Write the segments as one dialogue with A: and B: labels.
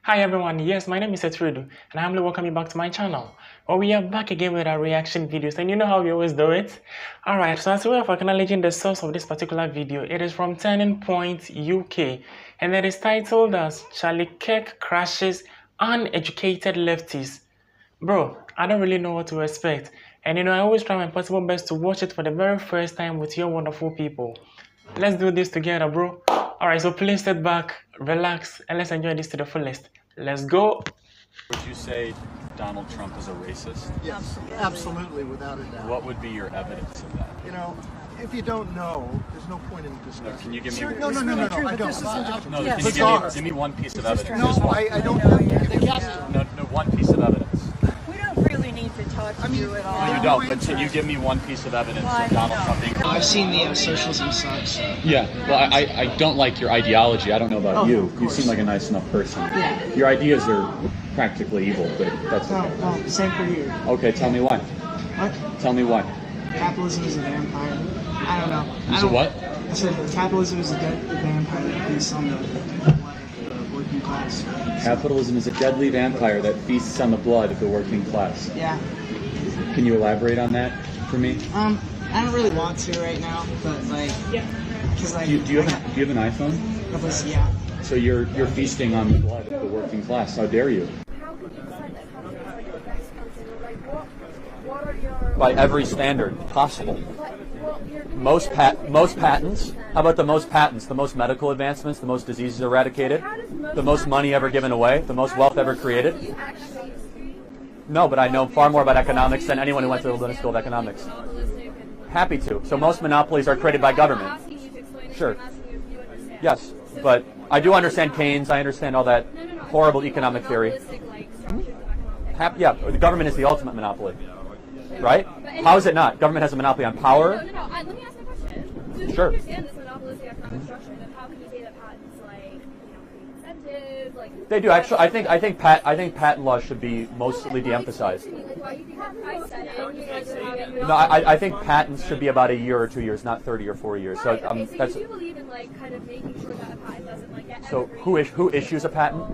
A: Hi everyone, yes, my name is Etrudu, and I humbly welcome you back to my channel. Well, we are back again with our reaction videos, and you know how we always do it. Alright, so as a way of acknowledging the source of this particular video, it is from Turning Point UK, and it is titled as Kirk Crashes Uneducated Leftists. Bro, I don't really know what to expect, and I always try my possible best to watch it for the very first time with your wonderful people. Let's do this together, bro. Alright, so please sit back, relax, and let's enjoy this to the fullest. Let's go.
B: Would you say Donald Trump is a racist?
C: Yes, absolutely, without a doubt.
B: What would be your evidence of that?
C: You know, if you don't know, there's no point in discussing.
B: Can you give me?
C: No, I don't.
B: No,
C: yes.
B: can you give me one piece of evidence?
C: No, I don't have to give you
B: No, one piece of evidence.
D: We don't really need to talk to you at all.
B: No, you don't, but can you give me one piece of evidence of Donald Trump being
E: I've seen the Socialism Sucks. So.
B: Yeah, well, I don't like your ideology. I don't know about you. You seem like a nice enough person.
E: Yeah.
B: Your ideas are practically evil, but that's okay.
E: Well, same for you.
B: Okay, tell me why.
E: What?
B: Tell me why.
E: Capitalism is a vampire. I don't know.
B: It's a what?
E: I said capitalism is a vampire that feasts on the blood of the working class.
B: Capitalism is a deadly vampire that feasts on the blood of the working class.
E: Yeah.
B: Can you elaborate on that for me?
E: I don't really want to right now, but like, because like,
B: Do you have an iPhone?
E: Yeah.
B: So you're feasting on the blood of the working class. How dare you? By every standard possible. Most patents. How about the most patents? The most medical advancements, the most diseases eradicated, the most money ever given away, the most wealth ever created. No, but I know far more about economics than anyone who went to the Leftist School of Economics. Happy to. So most monopolies are created by government. Sure. Yes, but I do understand Keynes. I understand all that horrible economic theory. Yeah, the government is the ultimate monopoly. Right? How is it not? Government has a monopoly on power.
F: Let me ask my question.
B: Sure.
F: Do you understand this monopolistic economic structure? Then how can you say that patents create incentives?
B: They do actually. I think patent law should be mostly de-emphasized. No, I think patents should be about a year or 2 years, not 30 or 40 years. So that's.
F: So you do believe in kind of making sure that a patent doesn't get.
B: So who issues a patent?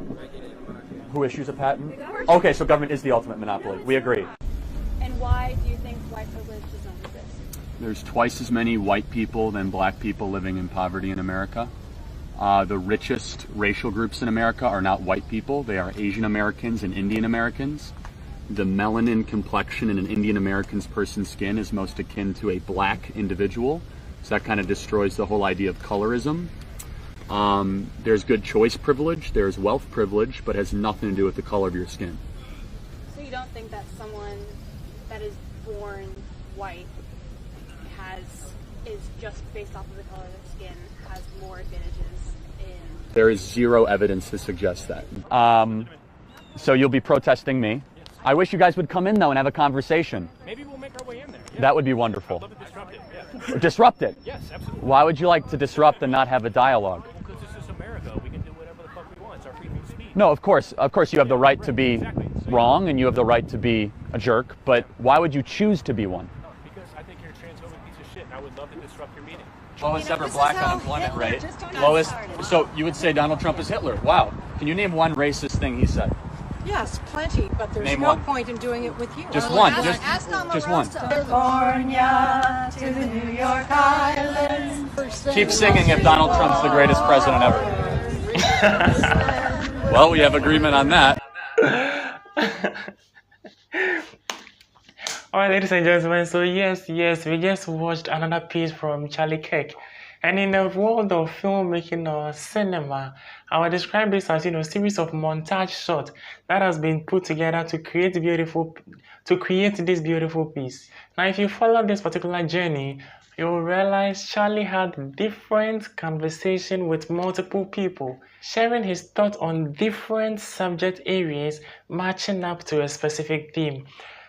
B: Who issues a patent? Okay, so government is the ultimate monopoly. We agree.
F: And why do you think white privilege does not exist?
B: There's twice as many white people than black people living in poverty in America. The richest racial groups in America are not white people. They are Asian Americans and Indian Americans. The melanin complexion in an Indian American's person's skin is most akin to a black individual. So that kind of destroys the whole idea of colorism. There's good choice privilege. There's wealth privilege, but has nothing to do with the color of your skin.
F: So you don't think that someone that is born white is just based off of the color of their skin has more advantages in...
B: There is zero evidence to suggest that. So you'll be protesting me. I wish you guys would come in though and have a conversation.
G: Maybe we'll make our way in there. Yeah.
B: That would be wonderful.
G: I'd love to disrupt it. Yeah.
B: Disrupt it?
G: Yes, absolutely.
B: Why would you like to disrupt and not have a dialogue?
G: Well, because this is America. We can do whatever the fuck we want. It's our freedom of speech.
B: No, of course you have the right to be wrong and you have the right to be a jerk, but why would you choose to be one?
G: Because I think you're a transphobic piece of shit and I would love to disrupt your meeting.
B: Lowest ever black unemployment rate. Lowest. So you would say Donald Trump is Hitler. Wow. Can you name one racist thing he said?
D: Yes, plenty, but there's
B: Name
D: no
B: one.
D: point in doing it with you.
B: Just one.
D: Ask
B: Just one.
D: California to the New York Islands.
B: Keep singing if Donald Trump's the greatest president ever. Well, we have agreement on that.
A: Alright, ladies and gentlemen, so yes, we just watched another piece from Kirk. And in the world of filmmaking or cinema, I would describe this as a series of montage shots that has been put together to create this beautiful piece. Now, if you follow this particular journey, you'll realize Charlie had different conversations with multiple people, sharing his thoughts on different subject areas, matching up to a specific theme.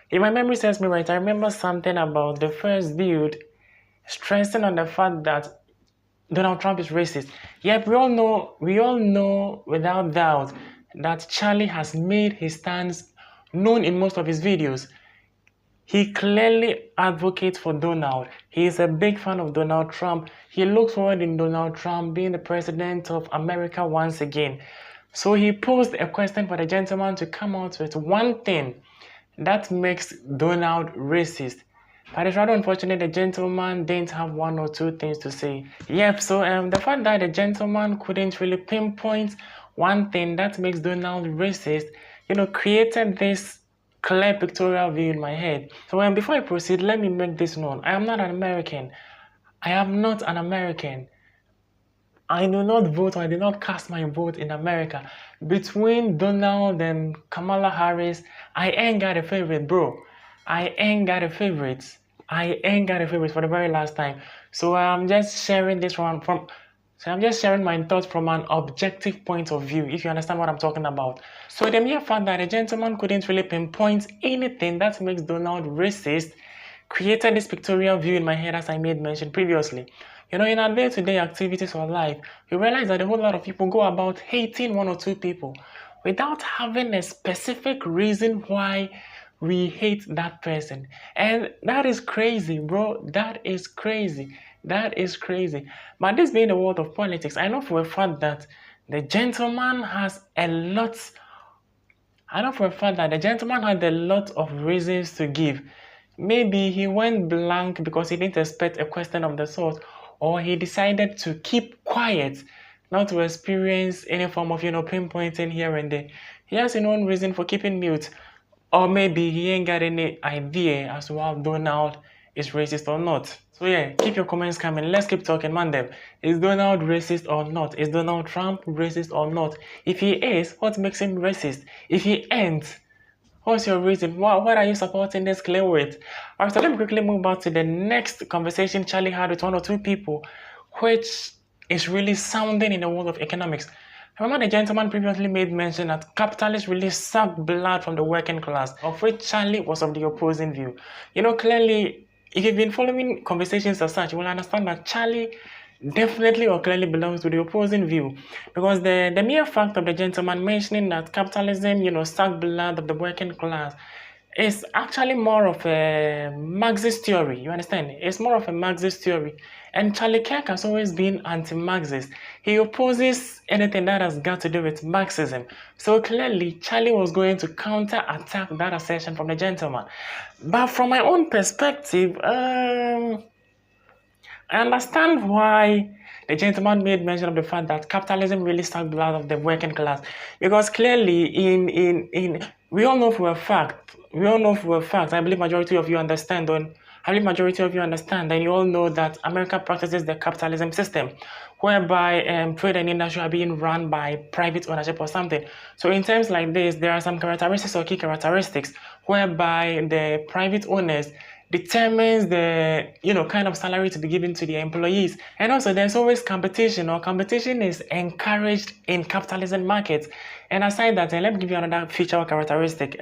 A: If my memory serves me right, I remember something about the first build stressing on the fact that Donald Trump is racist. Yet we all know without doubt that Charlie has made his stance known in most of his videos. He clearly advocates for Donald. He is a big fan of Donald Trump. He looks forward in Donald Trump being the president of America once again. So he posed a question for the gentleman to come out with one thing that makes Donald racist. But it's rather unfortunate the gentleman didn't have one or two things to say. Yep, so the fact that the gentleman couldn't really pinpoint one thing that makes Donald racist, created this clear pictorial view in my head. So before I proceed, let me make this known. I am not an American. I am not an American. I do not vote, or I did not cast my vote in America. Between Donald and Kamala Harris, I ain't got a favorite, bro. I ain't got a favorite. I ain't got a favorite for the very last time. So I'm just sharing this so I'm just sharing my thoughts from an objective point of view, if you understand what I'm talking about. So the mere fact that the gentleman couldn't really pinpoint anything that makes Donald racist created this pictorial view in my head, as I made mention previously. In our day-to-day activities or life, we realize that a whole lot of people go about hating one or two people without having a specific reason why we hate that person. And that is crazy, bro. That is crazy. That is crazy. But this being the world of politics, I know for a fact that the gentleman has a lot had a lot of reasons to give. Maybe he went blank because he didn't expect a question of the sort, or he decided to keep quiet, not to experience any form of, pinpointing here and there. He has his own reason for keeping mute. Or maybe he ain't got any idea as to how Donald is racist or not. So yeah, keep your comments coming. Let's keep talking, man them. Is Donald racist or not? Is Donald Trump racist or not? If he is, what makes him racist? If he ain't, what's your reason? What are you supporting this claim with? Alright, so let me quickly move back to the next conversation Charlie had with one or two people, which is really sounding in the world of economics. Remember the gentleman previously made mention that capitalists really suck blood from the working class, of which Charlie was of the opposing view. Clearly, if you've been following conversations as such, you will understand that Charlie definitely or clearly belongs to the opposing view, because the mere fact of the gentleman mentioning that capitalism, suck blood of the working class is actually more of a Marxist theory. You understand? It's more of a Marxist theory. And Charlie Kirk has always been anti-Marxist. He opposes anything that has got to do with Marxism. So clearly, Charlie was going to counter-attack that assertion from the gentleman. But from my own perspective, I understand why the gentleman made mention of the fact that capitalism really sucked blood of the working class, because clearly we all know for a fact, I believe majority of you understand, and you all know that America practices the capitalism system, whereby trade and industry are being run by private ownership or something. So in terms like this, there are some characteristics or key characteristics whereby the private owners determines the kind of salary to be given to the employees. And also there's always competition, or competition is encouraged in capitalism markets. And aside that, let me give you another feature or characteristic.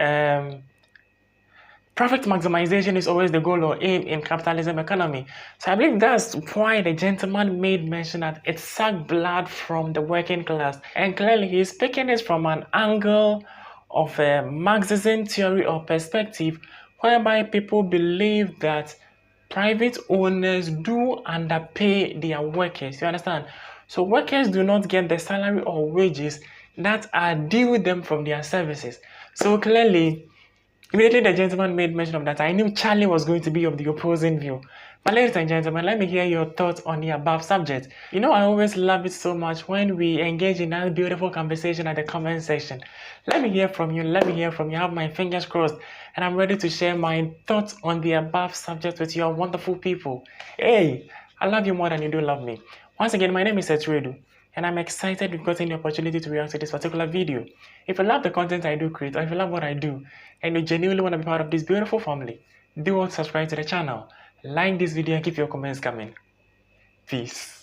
A: Profit maximization is always the goal or aim in capitalism economy. So I believe that's why the gentleman made mention that it sucked blood from the working class. And clearly he's taking this from an angle of a Marxism theory or perspective, whereby people believe that private owners do underpay their workers. You understand? So workers do not get the salary or wages that are due them from their services. So clearly, immediately the gentleman made mention of that, I knew Charlie was going to be of the opposing view. But ladies and gentlemen, let me hear your thoughts on the above subject. I always love it so much when we engage in that beautiful conversation at the comment section. Let me hear from you. I have my fingers crossed, and I'm ready to share my thoughts on the above subject with your wonderful people. Hey, I love you more than you do love me. Once again, my name is Uneducated, and I'm excited we've gotten the opportunity to react to this particular video. If you love the content I do create, or if you love what I do, and you genuinely want to be part of this beautiful family, do subscribe to the channel, like this video, and keep your comments coming. Peace.